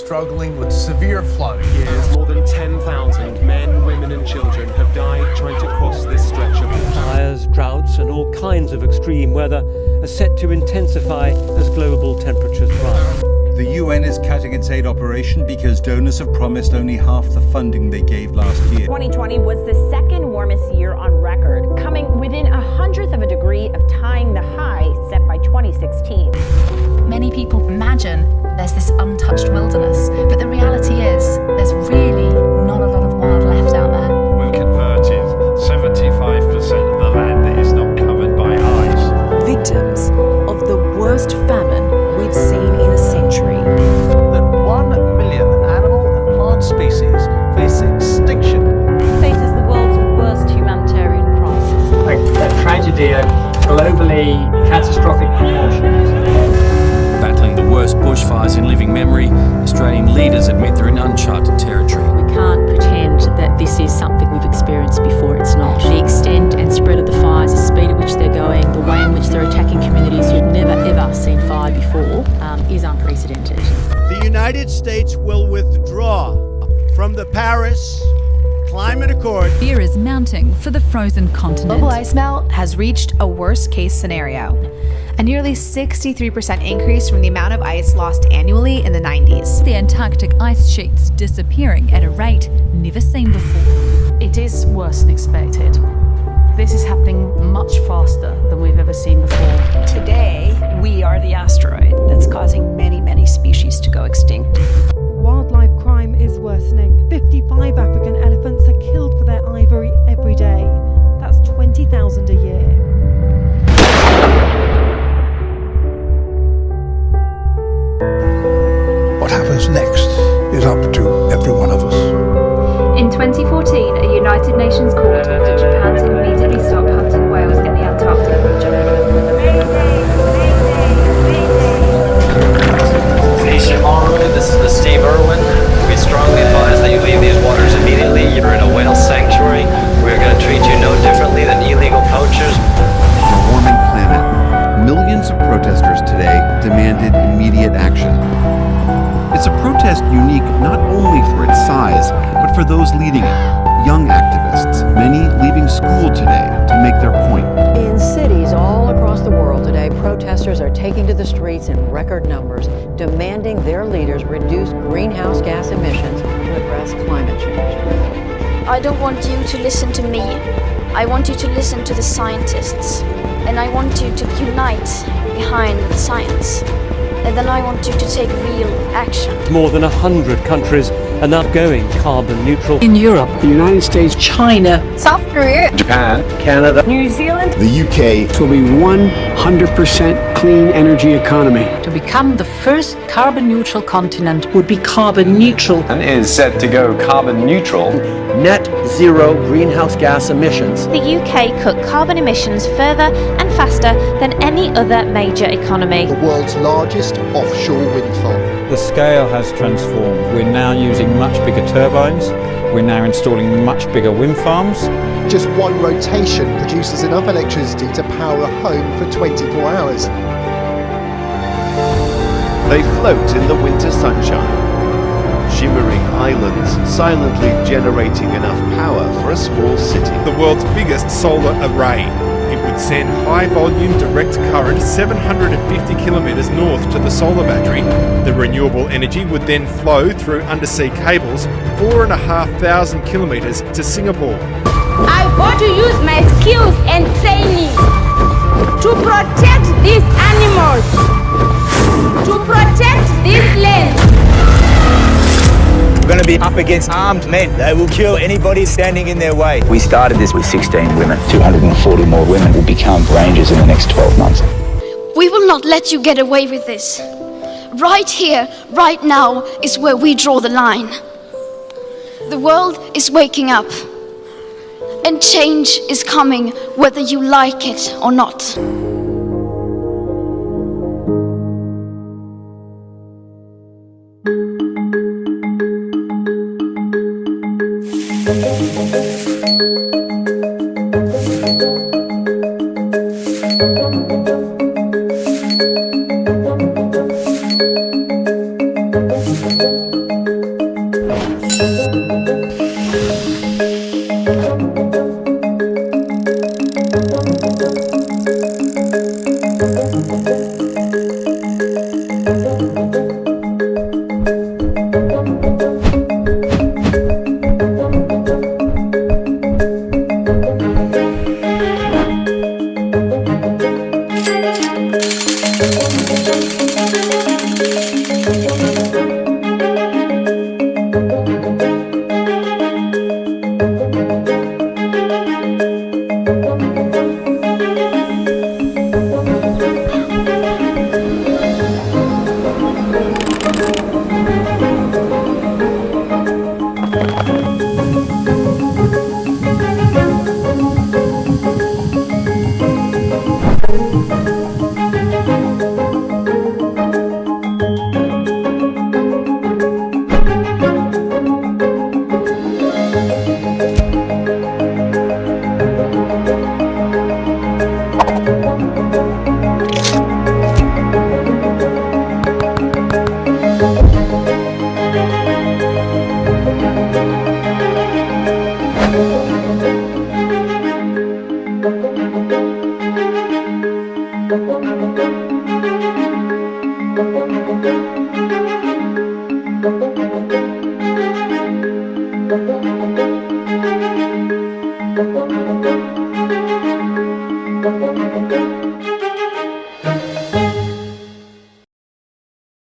struggling with severe flooding. More than 10,000 men, women and children have died trying to cross this stretch of water. Fires, droughts and all kinds of extreme weather are set to intensify as global temperatures rise. The UN is cutting its aid operation because donors have promised only half the funding they gave last year. 2020 was the second warmest year on record, coming within 1/100 of a degree of tying the high set by 2016. Many people imagine there's this untouched wilderness, but the reality is there's really not a lot of wild left out there. We've converted 75% of the land that is not covered by ice. Victims of the worst famine we've seen in a century. That 1 million animal and plant species face extinction. Faces the world's worst humanitarian crisis. A tragedy of globally catastrophic proportions. Battling the worst bushfires in living memory, Australian leaders admit they're in uncharted territory. We can't pretend that this is something we've experienced before. It's not. The extent and spread of the fires, the speed at which they're going, the way in which they're attacking communities who've never ever seen fire before is unprecedented. The United States will withdraw from the Paris Climate Accord. Fear is mounting for the frozen continent. Global ice melt has reached a worst-case scenario. A nearly 63% increase from the amount of ice lost annually in the 90s. The Antarctic ice sheets disappearing at a rate never seen before. It is worse than expected. This is happening much faster than we've ever seen before. Today, we are the asteroid that's causing many, many species to go extinct. Wildlife crime is worsening. 55 African elephants are killed for their ivory every day. That's 20,000 a year. What happens next is up to every one of us. In 2014, a United Nations court ordered Japan to immediately stop hunting whales in the Antarctic region. This is the Steve Irwin. We strongly advise that you leave these waters immediately. You're in a whale sanctuary. We're going to treat you no differently than illegal poachers. On a warming planet, millions of protesters today demanded immediate action. It's a protest unique not only for its size, but for those leading it, young activists, many leaving school today to make their point. In cities all across the world today, protesters are taking to the streets in record numbers, demanding their leaders reduce greenhouse gas emissions to address climate change. I don't want you to listen to me. I want you to listen to the scientists. And I want you to unite behind the science. And then I want you to take real action. More than 100 countries are now going carbon neutral. In Europe, the United States, China, South Korea, Japan, Canada, New Zealand, the UK. It will be 100% clean energy economy. To become the first carbon neutral continent would be carbon neutral. And is set to go carbon neutral. Net zero greenhouse gas emissions. The UK cut carbon emissions further and faster than any other major economy. The world's largest offshore wind farm. The scale has transformed. We're now using much bigger turbines. We're now installing much bigger wind farms. Just one rotation produces enough electricity to power a home for 24 hours. They float in the winter sunshine, shimmering islands, silently generating enough power for a small city. The world's biggest solar array. It would send high-volume direct current 750 kilometres north to the solar battery. The renewable energy would then flow through undersea cables 4,500 kilometres to Singapore. I want to use my skills and training to protect these animals, to protect this land. We're going to be up against armed men. They will kill anybody standing in their way. We started this with 16 women. 240 more women will become rangers in the next 12 months. We will not let you get away with this. Right here, right now, is where we draw the line. The world is waking up, and change is coming whether you like it or not.